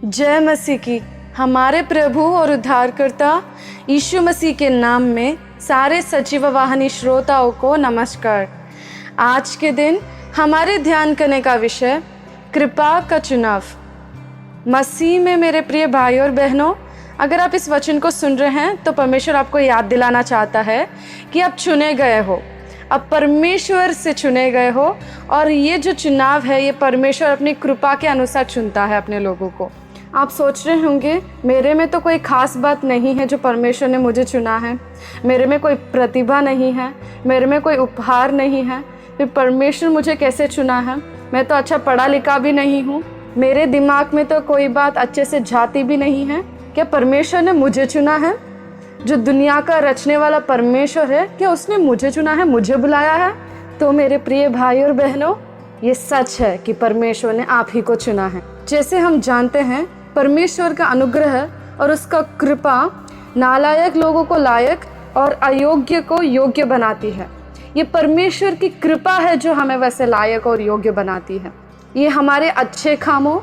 जय मसीह की। हमारे प्रभु और उद्धारकर्ता यीशु मसीह के नाम में सारे सजीव वाहिनी श्रोताओं को नमस्कार। आज के दिन हमारे ध्यान करने का विषय कृपा का चुनाव। मसीह में मेरे प्रिय भाई और बहनों, अगर आप इस वचन को सुन रहे हैं तो परमेश्वर आपको याद दिलाना चाहता है कि आप चुने गए हो, अब परमेश्वर से चुने गए हो। और ये जो चुनाव है ये परमेश्वर अपनी कृपा के अनुसार चुनता है अपने लोगों को। आप सोच रहे होंगे मेरे में तो कोई ख़ास बात नहीं है जो परमेश्वर ने मुझे चुना है, मेरे में कोई प्रतिभा नहीं है, मेरे में कोई उपहार नहीं है, फिर परमेश्वर मुझे कैसे चुना है? मैं तो अच्छा पढ़ा लिखा भी नहीं हूँ, मेरे दिमाग में तो कोई बात अच्छे से जाती भी नहीं है। क्या परमेश्वर ने मुझे चुना है? जो दुनिया का रचने वाला परमेश्वर है, क्या उसने मुझे चुना है, मुझे बुलाया है? तो मेरे प्रिय भाई और बहनों, ये सच है कि परमेश्वर ने आप ही को चुना है। जैसे हम जानते हैं, परमेश्वर का अनुग्रह और उसका कृपा नालायक लोगों को लायक और अयोग्य को योग्य बनाती है। ये परमेश्वर की कृपा है जो हमें वैसे लायक और योग्य बनाती है। ये हमारे अच्छे कामों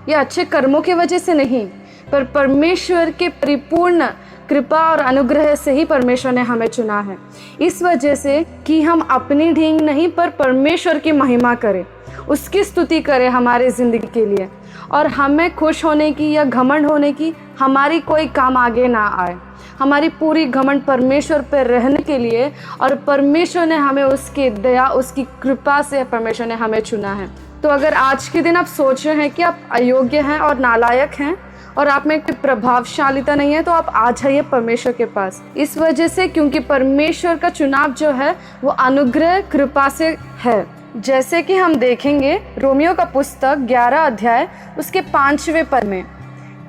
या अच्छे कर्मों की वजह से नहीं, पर परमेश्वर के परिपूर्ण कृपा और अनुग्रह से ही परमेश्वर ने हमें चुना है। इस वजह से कि हम अपनी ढींग नहीं पर परमेश्वर की महिमा करें, उसकी स्तुति करें हमारे ज़िंदगी के लिए, और हमें खुश होने की या घमंड होने की हमारी कोई काम आगे ना आए। हमारी पूरी घमंड परमेश्वर पर रहने के लिए, और परमेश्वर ने हमें उसकी दया, उसकी कृपा से परमेश्वर ने हमें चुना है। तो अगर आज के दिन आप सोच रहे हैं कि आप अयोग्य हैं और नालायक हैं और आप में कोई प्रभावशालीता नहीं है, तो आप आ जाइए परमेश्वर के पास। इस वजह से क्योंकि परमेश्वर का चुनाव जो है वो अनुग्रह कृपा से है। जैसे कि हम देखेंगे रोमियो का पुस्तक 11 अध्याय उसके 5वें पद में,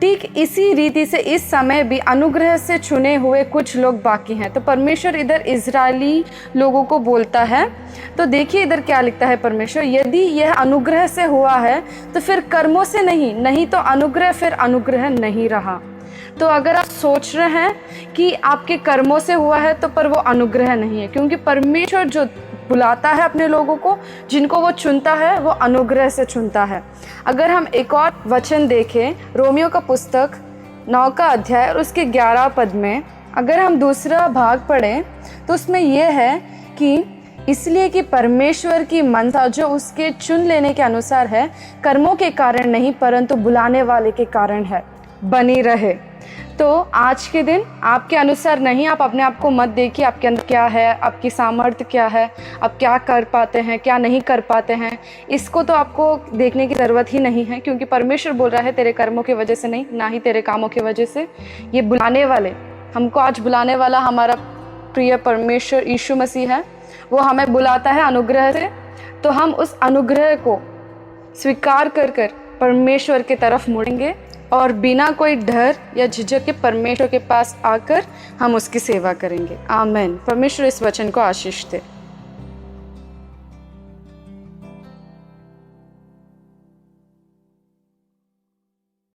ठीक इसी रीति से इस समय भी अनुग्रह से चुने हुए कुछ लोग बाकी हैं। तो परमेश्वर इधर इजरायली लोगों को बोलता है। तो देखिए इधर क्या लिखता है परमेश्वर, यदि यह अनुग्रह से हुआ है तो फिर कर्मों से नहीं तो अनुग्रह फिर अनुग्रह नहीं रहा। तो अगर आप सोच रहे हैं कि आपके कर्मों से हुआ है तो पर वो अनुग्रह नहीं है, क्योंकि परमेश्वर जो बुलाता है अपने लोगों को, जिनको वो चुनता है, वो अनुग्रह से चुनता है। अगर हम एक और वचन देखें रोमियो का पुस्तक 9 का अध्याय और उसके 11 पद में, अगर हम दूसरा भाग पढ़ें तो उसमें यह है कि इसलिए कि परमेश्वर की मनसा जो उसके चुन लेने के अनुसार है, कर्मों के कारण नहीं परंतु बुलाने वाले के कारण है, बनी रहे। तो आज के दिन आपके अनुसार नहीं, आप अपने आप को मत देखिए आपके अंदर क्या है, आपकी सामर्थ्य क्या है, आप क्या कर पाते हैं, क्या नहीं कर पाते हैं। इसको तो आपको देखने की ज़रूरत ही नहीं है, क्योंकि परमेश्वर बोल रहा है तेरे कर्मों की वजह से नहीं, ना ही तेरे कामों की वजह से। ये बुलाने वाले, हमको आज बुलाने वाला हमारा प्रिय परमेश्वर यीशु मसीह है। वो हमें बुलाता है अनुग्रह से, तो हम उस अनुग्रह को स्वीकार कर परमेश्वर की तरफ मुड़ेंगे और बिना कोई डर या झिझक के परमेश्वर के पास आकर हम उसकी सेवा करेंगे। आमीन। परमेश्वर इस वचन को आशीष दे।